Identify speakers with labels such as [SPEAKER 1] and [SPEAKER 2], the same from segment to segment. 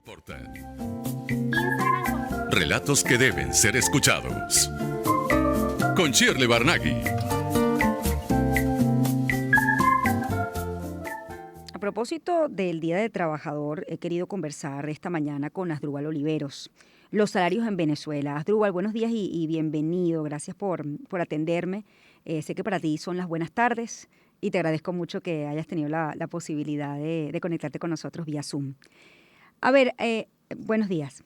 [SPEAKER 1] Portal. Relatos que deben ser escuchados. Con Shirley Barnaghi.
[SPEAKER 2] A propósito del Día del Trabajador, he querido conversar esta mañana con Asdrúbal Oliveros. Los salarios en Venezuela. Asdrúbal, buenos días y bienvenido. Gracias por atenderme. Sé que para ti son las buenas tardes y te agradezco mucho que hayas tenido la posibilidad de conectarte con nosotros vía Zoom. A ver, buenos días.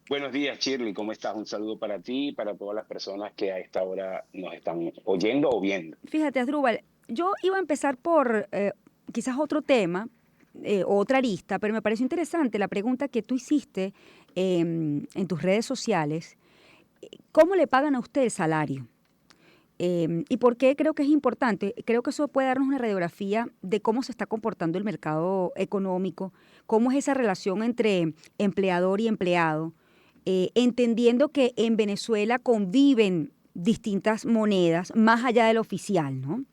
[SPEAKER 3] Buenos días, Shirley. ¿Cómo estás? Un saludo para ti y para todas las personas que a esta hora nos están oyendo o viendo.
[SPEAKER 2] Fíjate, Asdrúbal, yo iba a empezar por quizás otro tema, otra arista, pero me pareció interesante la pregunta que tú hiciste en tus redes sociales. ¿Cómo le pagan a usted el salario? ¿Y por qué creo que es importante? Creo que eso puede darnos una radiografía de cómo se está comportando el mercado económico, cómo es esa relación entre empleador y empleado, entendiendo que en Venezuela conviven distintas monedas más allá del oficial, ¿no?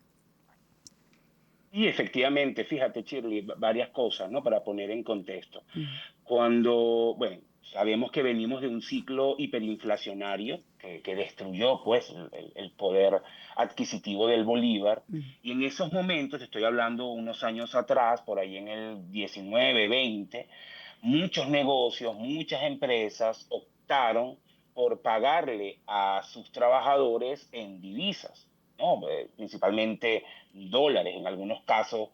[SPEAKER 3] Y efectivamente, fíjate, Shirley, varias cosas, ¿no? Para poner en contexto.
[SPEAKER 2] Mm.
[SPEAKER 3] Bueno, sabemos que venimos de un ciclo hiperinflacionario que destruyó, pues, el poder adquisitivo del bolívar.
[SPEAKER 2] Mm.
[SPEAKER 3] Y en esos momentos, estoy hablando unos años atrás, por ahí en el 19, 20, muchos negocios, muchas empresas optaron por pagarle a sus trabajadores en divisas, ¿no? Principalmente dólares, en algunos casos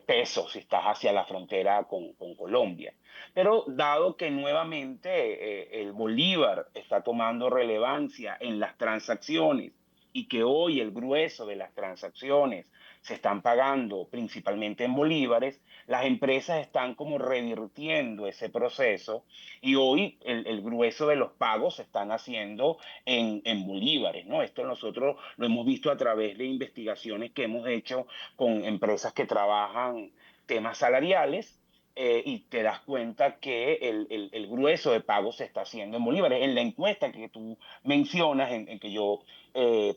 [SPEAKER 3] pesos, si estás hacia la frontera con Colombia. Pero dado que nuevamente el bolívar está tomando relevancia en las transacciones y que hoy el grueso de las transacciones se están pagando principalmente en bolívares, las empresas están como revirtiendo ese proceso y hoy el grueso de los pagos se están haciendo en bolívares, ¿no? Esto nosotros lo hemos visto a través de investigaciones que hemos hecho con empresas que trabajan temas salariales. Y te das cuenta que el grueso de pagos se está haciendo en bolívares. En la encuesta que tú mencionas, en que yo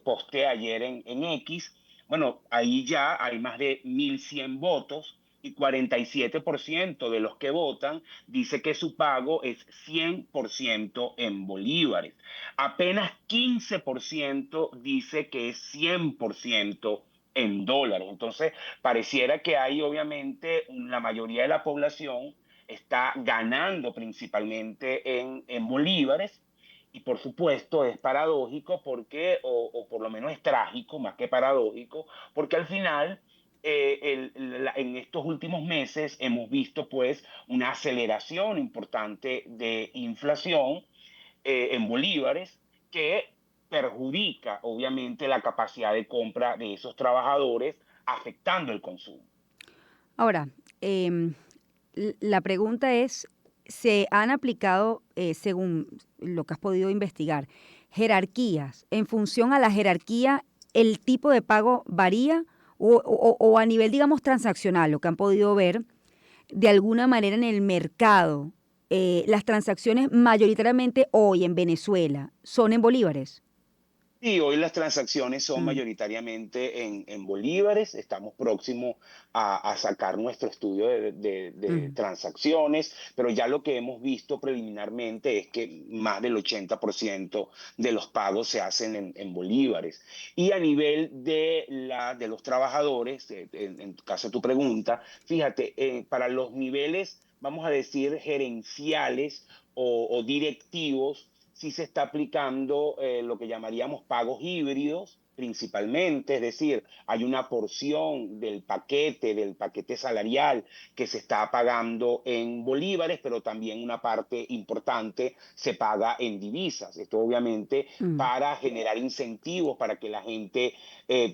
[SPEAKER 3] posté ayer en X, bueno, ahí ya hay más de 1.100 votos y 47% de los que votan dice que su pago es 100% en bolívares. Apenas 15% dice que es 100% en dólares. Entonces, pareciera que hay obviamente la mayoría de la población está ganando principalmente en bolívares. Y por supuesto es paradójico porque, o por lo menos es trágico, más que paradójico, porque al final en estos últimos meses hemos visto pues una aceleración importante de inflación en bolívares que perjudica obviamente la capacidad de compra de esos trabajadores, afectando el consumo.
[SPEAKER 2] Ahora, la pregunta es, ¿se han aplicado, según lo que has podido investigar, jerarquías? ¿En función a la jerarquía, el tipo de pago varía o a nivel, digamos, transaccional, lo que han podido ver, de alguna manera en el mercado, las transacciones mayoritariamente hoy en Venezuela son en bolívares?
[SPEAKER 3] Y hoy las transacciones son
[SPEAKER 2] Mm.
[SPEAKER 3] mayoritariamente en bolívares. Estamos próximos a sacar nuestro estudio de
[SPEAKER 2] Ujú.
[SPEAKER 3] transacciones, pero ya lo que hemos visto preliminarmente es que más del 80% de los pagos se hacen en bolívares. Y a nivel de los trabajadores, en caso de tu pregunta, fíjate, para los niveles, vamos a decir, gerenciales o directivos, sí se está aplicando lo que llamaríamos pagos híbridos principalmente, es decir, hay una porción del paquete salarial que se está pagando en bolívares, pero también una parte importante se paga en divisas. Esto obviamente
[SPEAKER 2] Mm.
[SPEAKER 3] para generar incentivos para que la gente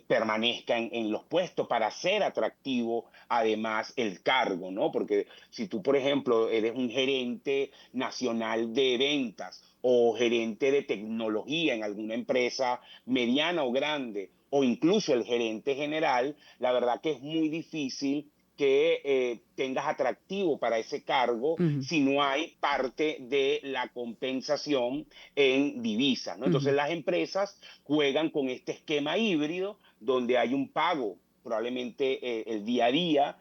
[SPEAKER 3] permanezca en los puestos, para hacer atractivo además el cargo, ¿no? Porque si tú, por ejemplo, eres un gerente nacional de ventas o gerente de tecnología en alguna empresa mediana o grande, o incluso el gerente general, la verdad que es muy difícil que tengas atractivo para ese cargo
[SPEAKER 2] Ujú.
[SPEAKER 3] si no hay parte de la compensación en divisas, ¿no? Entonces
[SPEAKER 2] Ujú.
[SPEAKER 3] las empresas juegan con este esquema híbrido donde hay un pago probablemente el día a día,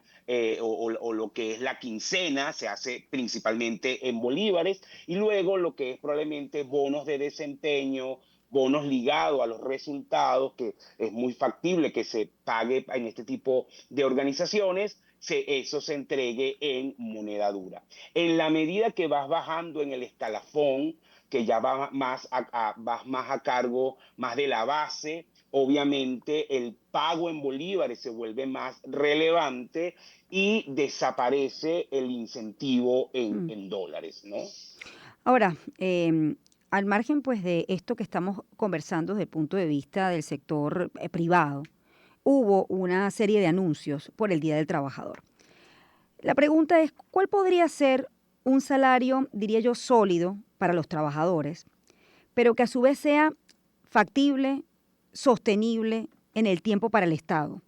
[SPEAKER 3] o lo que es la quincena se hace principalmente en bolívares, y luego lo que es probablemente bonos de desempeño, bonos ligados a los resultados, que es muy factible que se pague en este tipo de organizaciones, eso se entregue en moneda dura. En la medida que vas bajando en el escalafón, que ya vas más a cargo más de la base, obviamente el pago en bolívares se vuelve más relevante y desaparece el incentivo
[SPEAKER 2] Mm.
[SPEAKER 3] en dólares, ¿no?
[SPEAKER 2] Ahora, al margen pues de esto que estamos conversando desde el punto de vista del sector privado, hubo una serie de anuncios por el Día del Trabajador. La pregunta es, ¿cuál podría ser un salario, diría yo, sólido para los trabajadores, pero que a su vez sea factible, sostenible en el tiempo para el Estado?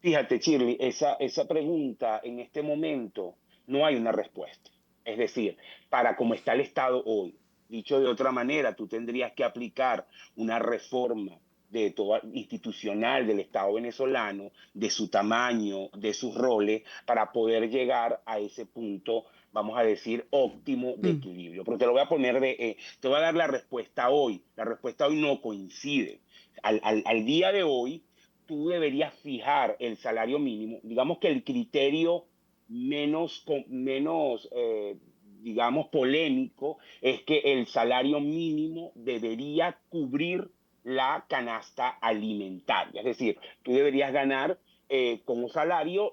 [SPEAKER 3] Fíjate, Shirley, esa pregunta en este momento no hay una respuesta. Es decir, para cómo está el Estado hoy, dicho de otra manera, tú tendrías que aplicar una reforma de toda, institucional del Estado venezolano, de su tamaño, de sus roles, para poder llegar a ese punto, vamos a decir, óptimo de
[SPEAKER 2] Mm.
[SPEAKER 3] equilibrio. Pero te lo voy a poner te voy a dar la respuesta hoy. La respuesta hoy no coincide. Al día de hoy, tú deberías fijar el salario mínimo. Digamos que el criterio menos digamos, polémico es que el salario mínimo debería cubrir la canasta alimentaria. Es decir, tú deberías ganar como salario,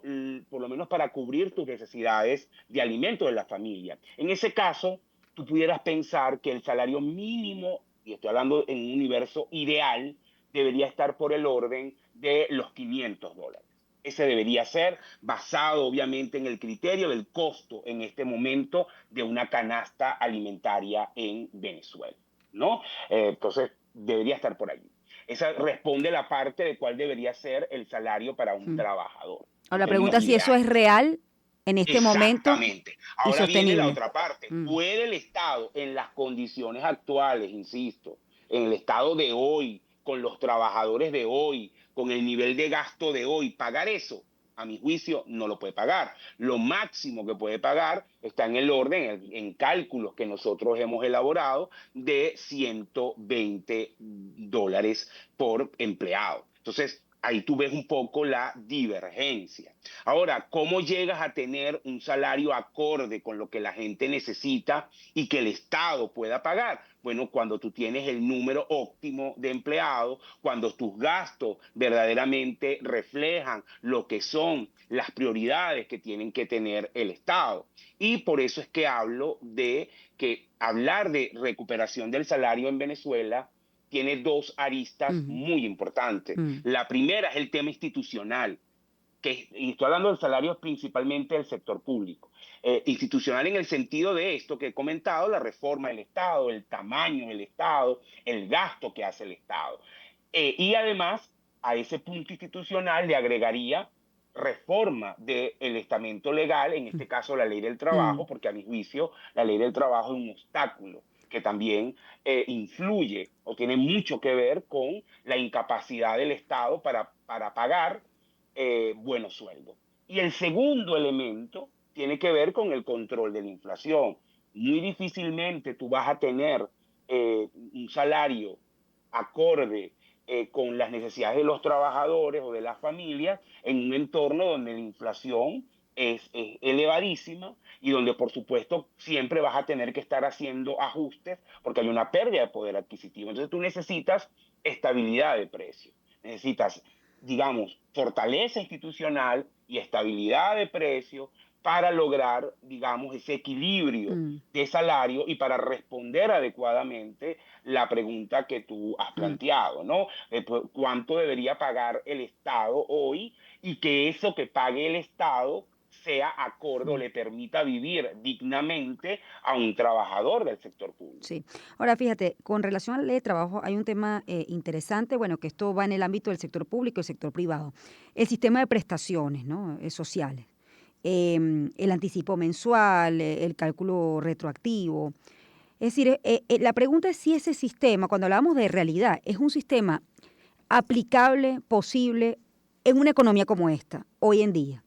[SPEAKER 3] por lo menos para cubrir tus necesidades de alimento de la familia. En ese caso, tú pudieras pensar que el salario mínimo, y estoy hablando en un universo ideal, debería estar por el orden de los $500. Ese debería ser basado obviamente en el criterio del costo en este momento de una canasta alimentaria en Venezuela, ¿no? Entonces, debería estar por allí. Esa responde la parte de cuál debería ser el salario para un
[SPEAKER 2] Mm.
[SPEAKER 3] trabajador en
[SPEAKER 2] Ahora la
[SPEAKER 3] términos
[SPEAKER 2] pregunta es si eso es
[SPEAKER 3] ideales.
[SPEAKER 2] real en este momento
[SPEAKER 3] Exactamente.
[SPEAKER 2] y
[SPEAKER 3] Ahora viene la
[SPEAKER 2] sostenible.
[SPEAKER 3] otra parte.
[SPEAKER 2] Mm.
[SPEAKER 3] ¿Puede el Estado, en las condiciones actuales, insisto, en el Estado de hoy, con los trabajadores de hoy, con el nivel de gasto de hoy, pagar eso? A mi juicio, no lo puede pagar. Lo máximo que puede pagar está en el orden, en cálculos que nosotros hemos elaborado, de $120 por empleado. Entonces, ahí tú ves un poco la divergencia. Ahora, ¿cómo llegas a tener un salario acorde con lo que la gente necesita y que el Estado pueda pagar? Bueno, cuando tú tienes el número óptimo de empleados, cuando tus gastos verdaderamente reflejan lo que son las prioridades que tienen que tener el Estado. Y por eso es que hablo de que hablar de recuperación del salario en Venezuela tiene dos aristas
[SPEAKER 2] Mm.
[SPEAKER 3] muy importantes.
[SPEAKER 2] Mm.
[SPEAKER 3] La primera es el tema institucional, y estoy hablando del salario principalmente del sector público, institucional en el sentido de esto que he comentado, la reforma del Estado, el tamaño del Estado, el gasto que hace el Estado. Y además, a ese punto institucional le agregaría reforma del estamento legal, en este caso la ley del
[SPEAKER 2] Mm.
[SPEAKER 3] trabajo, porque a mi juicio la ley del trabajo es un obstáculo que también influye o tiene mucho que ver con la incapacidad del Estado para pagar buenos sueldos. Y el segundo elemento tiene que ver con el control de la inflación. Muy difícilmente tú vas a tener un salario acorde con las necesidades de los trabajadores o de las familias en un entorno donde la inflación es elevadísima y donde por supuesto siempre vas a tener que estar haciendo ajustes porque hay una pérdida de poder adquisitivo. Entonces tú necesitas estabilidad de precio, necesitas, digamos, fortaleza institucional y estabilidad de precio para lograr, digamos, ese equilibrio
[SPEAKER 2] Mm.
[SPEAKER 3] de salario y para responder adecuadamente la pregunta que tú has
[SPEAKER 2] Mm.
[SPEAKER 3] planteado, ¿no? ¿Cuánto debería pagar el Estado hoy y que eso que pague el Estado sea acorde o
[SPEAKER 2] Mm.
[SPEAKER 3] le permita vivir dignamente a un trabajador del sector público?
[SPEAKER 2] Sí. Ahora, fíjate, con relación a la ley de trabajo hay un tema interesante, bueno, que esto va en el ámbito del sector público y el sector privado. El sistema de prestaciones, ¿no? Sociales. El anticipo mensual, el cálculo retroactivo. Es decir, la pregunta es si ese sistema, cuando hablamos de realidad, es un sistema aplicable, posible en una economía como esta, hoy en día?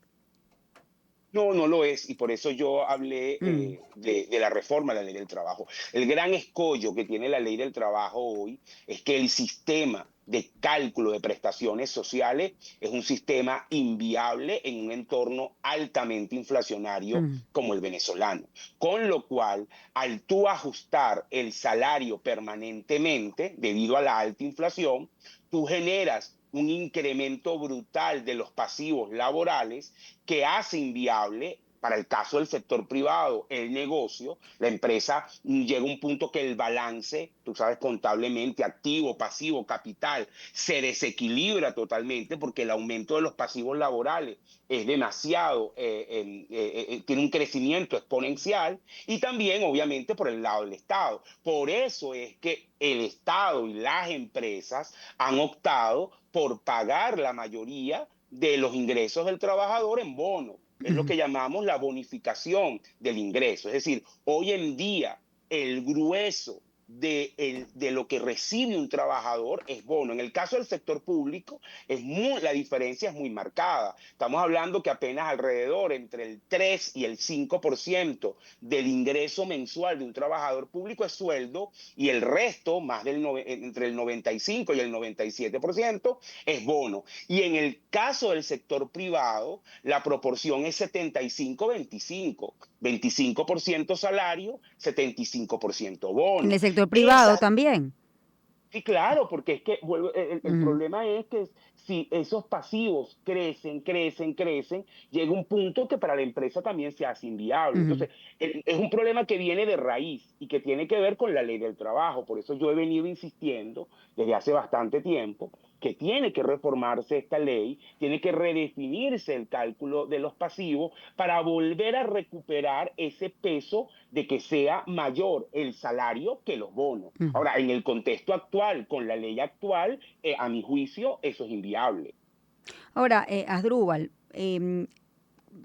[SPEAKER 3] No, no lo es, y por eso yo hablé
[SPEAKER 2] Mm,
[SPEAKER 3] de la reforma de la ley del trabajo. El gran escollo que tiene la ley del trabajo hoy es que el sistema de cálculo de prestaciones sociales es un sistema inviable en un entorno altamente inflacionario
[SPEAKER 2] mm,
[SPEAKER 3] como el venezolano. Con lo cual, al tú ajustar el salario permanentemente debido a la alta inflación, tú generas un incremento brutal de los pasivos laborales que hace inviable para el caso del sector privado, el negocio, la empresa llega a un punto que el balance, tú sabes, contablemente, activo, pasivo, capital, se desequilibra totalmente porque el aumento de los pasivos laborales es demasiado, tiene un crecimiento exponencial y también, obviamente, por el lado del Estado. Por eso es que el Estado y las empresas han optado por pagar la mayoría de los ingresos del trabajador en bono. Es lo
[SPEAKER 2] ujú.
[SPEAKER 3] que llamamos la bonificación del ingreso. Es decir, hoy en día el grueso de lo que recibe un trabajador es bono. En el caso del sector público, la diferencia es muy marcada. Estamos hablando que apenas alrededor entre el 3 y el 5% del ingreso mensual de un trabajador público es sueldo y el resto, entre el 95 y el 97%, es bono. Y en el caso del sector privado, la proporción es 75-25. 25% salario, 75%
[SPEAKER 2] En el
[SPEAKER 3] bono.
[SPEAKER 2] sector privado
[SPEAKER 3] Esa,
[SPEAKER 2] también.
[SPEAKER 3] sí, claro, porque es que el
[SPEAKER 2] Ujú,
[SPEAKER 3] problema es que si esos pasivos crecen, crecen, crecen, llega un punto que para la empresa también se hace inviable.
[SPEAKER 2] ujú.
[SPEAKER 3] Entonces, es un problema que viene de raíz y que tiene que ver con la ley del trabajo. Por eso yo he venido insistiendo desde hace bastante tiempo que tiene que reformarse esta ley, tiene que redefinirse el cálculo de los pasivos para volver a recuperar ese peso de que sea mayor el salario que los bonos.
[SPEAKER 2] Ujú.
[SPEAKER 3] Ahora, en el contexto actual, con la ley actual, a mi juicio, eso es inviable.
[SPEAKER 2] Ahora, Asdrúbal,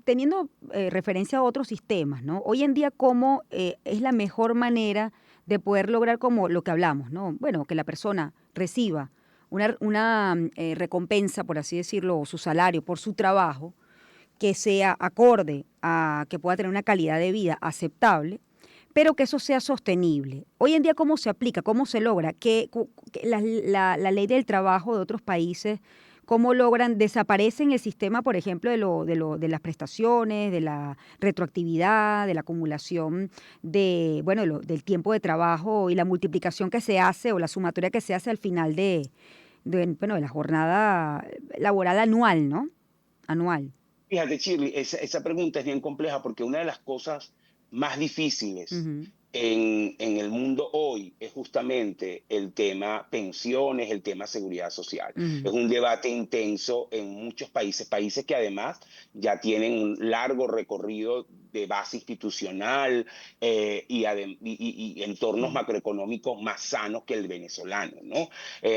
[SPEAKER 2] teniendo referencia a otros sistemas, ¿no? Hoy en día, ¿cómo es la mejor manera de poder lograr como lo que hablamos, ¿no? Bueno, que la persona reciba una recompensa, por así decirlo, o su salario por su trabajo, que sea acorde a que pueda tener una calidad de vida aceptable, pero que eso sea sostenible. Hoy en día, ¿cómo se aplica? ¿Cómo se logra? Que la ley del trabajo de otros países, cómo logran, desaparecen el sistema, por ejemplo, de las prestaciones, de la retroactividad, de la acumulación bueno, del tiempo de trabajo y la multiplicación que se hace o la sumatoria que se hace al final bueno, de la jornada laboral anual, ¿no? Anual.
[SPEAKER 3] Fíjate, Shirley, esa pregunta es bien compleja porque una de las cosas más difíciles
[SPEAKER 2] Ujú,
[SPEAKER 3] en el mundo hoy es justamente el tema pensiones, el tema seguridad social.
[SPEAKER 2] ujú.
[SPEAKER 3] Es un debate intenso en muchos países, países que además ya tienen un largo recorrido de base institucional y entornos macroeconómicos más sanos que el venezolano, ¿no?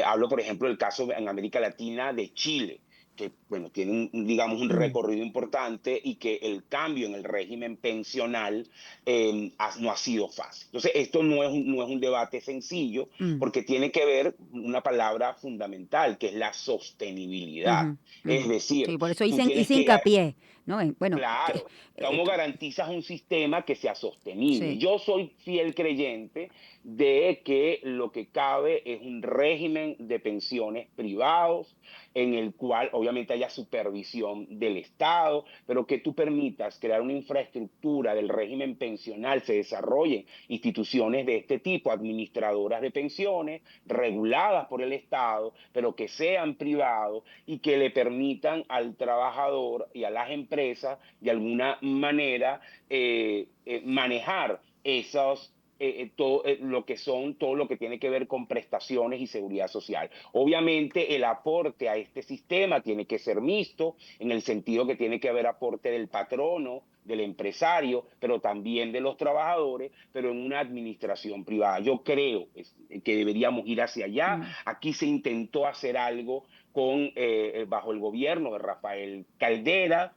[SPEAKER 3] Hablo, por ejemplo, del caso en América Latina de Chile que bueno, tiene digamos, un
[SPEAKER 2] Mm,
[SPEAKER 3] recorrido importante y que el cambio en el régimen pensional no ha sido fácil. Entonces, esto no es un debate sencillo
[SPEAKER 2] mm,
[SPEAKER 3] porque tiene que ver una palabra fundamental, que es la sostenibilidad.
[SPEAKER 2] ujú,
[SPEAKER 3] Es
[SPEAKER 2] ujú.
[SPEAKER 3] decir,
[SPEAKER 2] Sí, por eso
[SPEAKER 3] tú tienes
[SPEAKER 2] hice
[SPEAKER 3] que
[SPEAKER 2] hincapié, ¿no? Bueno,
[SPEAKER 3] claro, ¿cómo
[SPEAKER 2] tú-
[SPEAKER 3] garantizas un sistema que sea sostenible?
[SPEAKER 2] sí.
[SPEAKER 3] Yo soy fiel creyente de que lo que cabe es un régimen de pensiones privados en el cual obviamente haya supervisión del Estado, pero que tú permitas crear una infraestructura del régimen pensional, se desarrollen instituciones de este tipo, administradoras de pensiones, reguladas por el Estado, pero que sean privados y que le permitan al trabajador y a las empresas de alguna manera manejar todo lo que tiene que ver con prestaciones y seguridad social. Obviamente el aporte a este sistema tiene que ser mixto, en el sentido que tiene que haber aporte del patrono, del empresario, pero también de los trabajadores, pero en una administración privada. Yo creo que deberíamos ir hacia allá.
[SPEAKER 2] Mm.
[SPEAKER 3] Aquí se intentó hacer algo bajo el gobierno de Rafael Caldera,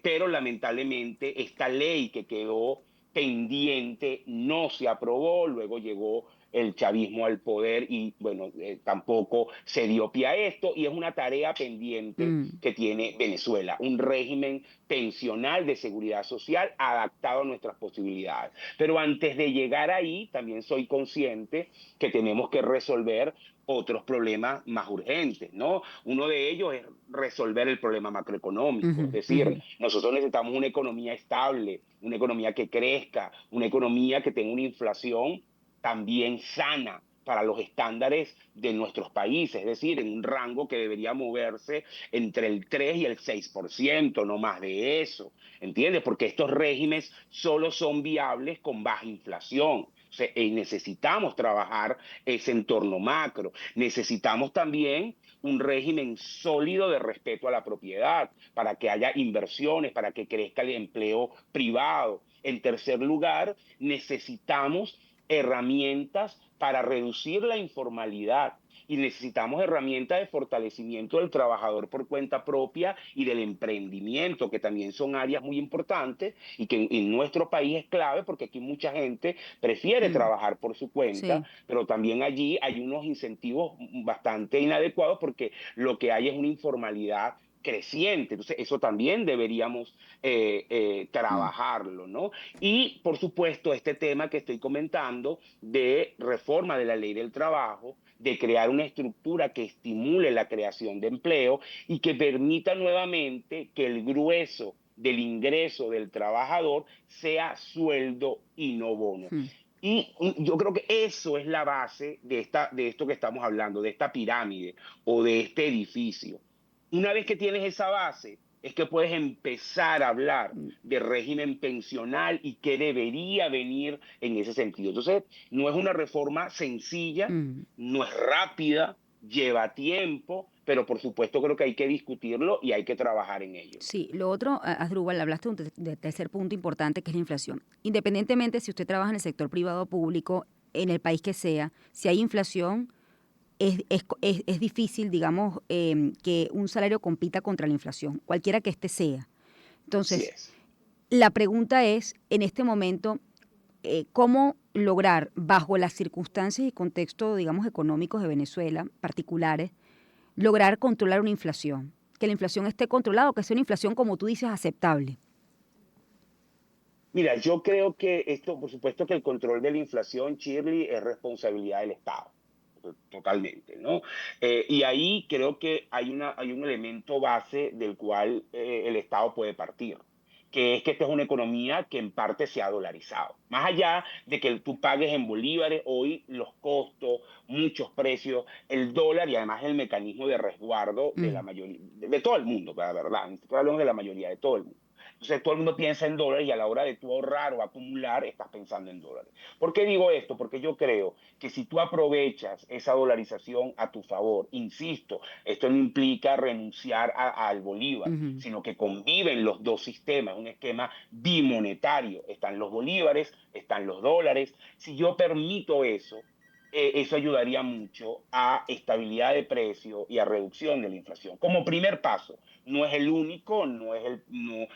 [SPEAKER 3] pero lamentablemente esta ley que quedó pendiente no se aprobó, luego llegó el chavismo al poder y bueno, tampoco se dio pie a esto y es una tarea pendiente
[SPEAKER 2] Mm,
[SPEAKER 3] que tiene Venezuela, un régimen pensional de seguridad social adaptado a nuestras posibilidades. Pero antes de llegar ahí, también soy consciente que tenemos que resolver otros problemas más urgentes, ¿no? Uno de ellos es resolver el problema macroeconómico, es
[SPEAKER 2] ujú,
[SPEAKER 3] decir,
[SPEAKER 2] ujú.
[SPEAKER 3] nosotros necesitamos una economía estable, una economía que crezca, una economía que tenga una inflación también sana para los estándares de nuestros países, es decir, en un rango que debería moverse entre el 3 y el 6%, no más de eso, ¿entiendes? Porque estos regímenes solo son viables con baja inflación. O sea, necesitamos trabajar ese entorno macro. Necesitamos también un régimen sólido de respeto a la propiedad, para que haya inversiones, para que crezca el empleo privado. En tercer lugar, necesitamos herramientas para reducir la informalidad y necesitamos herramientas de fortalecimiento del trabajador por cuenta propia y del emprendimiento, que también son áreas muy importantes y que en nuestro país es clave porque aquí mucha gente prefiere
[SPEAKER 2] Mm,
[SPEAKER 3] trabajar por su cuenta,
[SPEAKER 2] sí.
[SPEAKER 3] pero también allí hay unos incentivos bastante inadecuados porque lo que hay es una informalidad creciente. Entonces, eso también deberíamos
[SPEAKER 2] Mm,
[SPEAKER 3] trabajarlo, ¿no? Y, por supuesto, este tema que estoy comentando de reforma de la ley del trabajo, de crear una estructura que estimule la creación de empleo y que permita nuevamente que el grueso del ingreso del trabajador sea sueldo y no bono.
[SPEAKER 2] mm.
[SPEAKER 3] Y yo creo que eso es la base de esto que estamos hablando, de esta pirámide o de este edificio. Una vez que tienes esa base, es que puedes empezar a hablar
[SPEAKER 2] Mm,
[SPEAKER 3] de régimen pensional y qué debería venir en ese sentido. Entonces, no es una reforma sencilla,
[SPEAKER 2] mm.
[SPEAKER 3] no es rápida, lleva tiempo, pero por supuesto creo que hay que discutirlo y hay que trabajar en ello.
[SPEAKER 2] Sí, lo otro, Asdrúbal, hablaste de un tercer punto importante que es la inflación. Independientemente si usted trabaja en el sector privado o público, en el país que sea, si hay inflación, es difícil, digamos, que un salario compita contra la inflación, cualquiera que éste sea.
[SPEAKER 3] Así
[SPEAKER 2] Entonces,
[SPEAKER 3] es.
[SPEAKER 2] la pregunta es, en este momento, ¿cómo lograr, bajo las circunstancias y contexto, digamos, económicos de Venezuela, particulares, lograr controlar una inflación? Que la inflación esté controlada o que sea una inflación, como tú dices, aceptable.
[SPEAKER 3] Mira, yo creo que esto, por supuesto que el control de la inflación, Shirley, es responsabilidad del Estado, totalmente, ¿no? Y ahí creo que hay un elemento base del cual el Estado puede partir, que es que esta es una economía que en parte se ha dolarizado. Más allá de que tú pagues en bolívares, hoy los costos, muchos precios, el dólar y además el mecanismo de resguardo de la
[SPEAKER 2] Mm,
[SPEAKER 3] mayoría, de todo el mundo, la verdad, estoy hablando de la mayoría, de todo el mundo. Entonces todo el mundo piensa en dólares y a la hora de tú ahorrar o acumular estás pensando en dólares. ¿Por qué digo esto? Porque yo creo que si tú aprovechas esa dolarización a tu favor, insisto, esto no implica renunciar al bolívar,
[SPEAKER 2] ujú.
[SPEAKER 3] sino que conviven los dos sistemas, un esquema bimonetario. Están los bolívares, están los dólares. Si yo permito eso, eso ayudaría mucho a estabilidad de precio y a reducción de la inflación. Como primer paso, no es el único, no es el, no,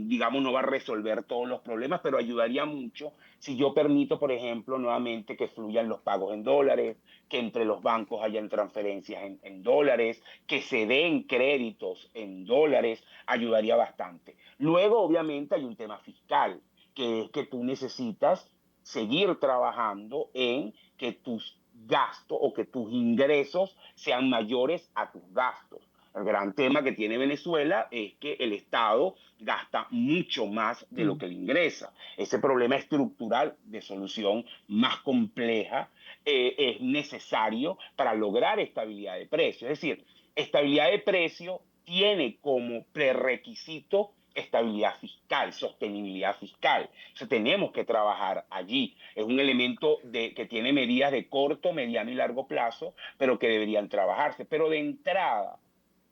[SPEAKER 3] digamos, no va a resolver todos los problemas, pero ayudaría mucho si yo permito, por ejemplo, nuevamente que fluyan los pagos en dólares, que entre los bancos hayan transferencias en dólares, que se den créditos en dólares, ayudaría bastante. Luego, obviamente, hay un tema fiscal, que es que tú necesitas seguir trabajando en que tus gastos o que tus ingresos sean mayores a tus gastos. El gran tema que tiene Venezuela es que el Estado gasta mucho más de lo
[SPEAKER 2] Mm.
[SPEAKER 3] que le ingresa. Ese problema estructural de solución más compleja es necesario para lograr estabilidad de precio. Es decir, estabilidad de precio tiene como prerequisito estabilidad fiscal, sostenibilidad fiscal. Entonces tenemos que trabajar allí. Es un elemento que tiene medidas de corto, mediano y largo plazo, pero que deberían trabajarse. Pero de entrada,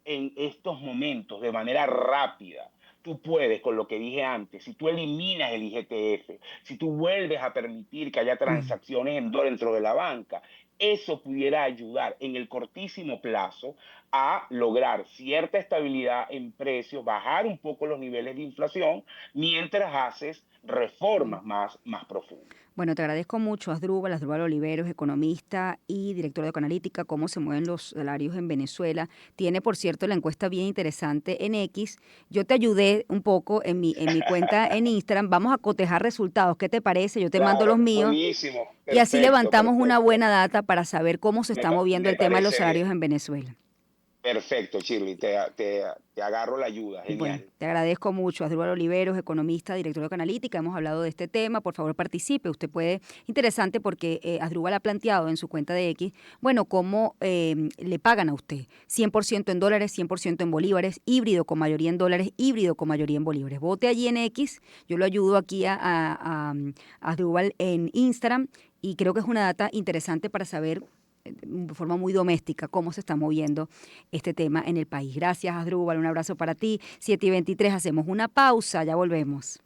[SPEAKER 3] en estos momentos, de manera rápida, tú puedes, con lo que dije antes, si tú eliminas el IGTF, si tú vuelves a permitir que haya
[SPEAKER 2] Mm,
[SPEAKER 3] transacciones en dólar dentro de la banca, eso pudiera ayudar en el cortísimo plazo a lograr cierta estabilidad en precios, bajar un poco los niveles de inflación, mientras haces
[SPEAKER 2] Mm.
[SPEAKER 3] reformas más profundas.
[SPEAKER 2] Bueno, te agradezco mucho, Asdrúbal Oliveros, economista y director de Ecoanalítica, cómo se mueven los salarios en Venezuela. Tiene, por cierto, la encuesta bien interesante en X. Yo te ayudé un poco en mi cuenta en Instagram. Vamos a cotejar resultados. ¿Qué te parece? Yo te mando los
[SPEAKER 3] Claro,
[SPEAKER 2] míos
[SPEAKER 3] buenísimo,
[SPEAKER 2] y así
[SPEAKER 3] perfecto,
[SPEAKER 2] levantamos una
[SPEAKER 3] perfecto.
[SPEAKER 2] buena data para saber cómo se está moviendo
[SPEAKER 3] Me
[SPEAKER 2] el tema de los
[SPEAKER 3] parece
[SPEAKER 2] salarios
[SPEAKER 3] bien.
[SPEAKER 2] en Venezuela.
[SPEAKER 3] Perfecto, Shirley, te agarro la ayuda,
[SPEAKER 2] Bueno,
[SPEAKER 3] genial.
[SPEAKER 2] te agradezco mucho, Asdrúbal Oliveros, economista, director de Canalítica. Hemos hablado de este tema. Por favor, participe. Usted puede, interesante porque Asdrúbal ha planteado en su cuenta de X, bueno, cómo le pagan a usted. 100% en dólares, 100% en bolívares, híbrido con mayoría en dólares, híbrido con mayoría en bolívares. Vote allí en X. Yo lo ayudo aquí a Asdrúbal en Instagram y creo que es una data interesante para saber de forma muy doméstica cómo se está moviendo este tema en el país. Gracias, Asdrúbal, un abrazo para ti. 7:23, hacemos una pausa, ya volvemos.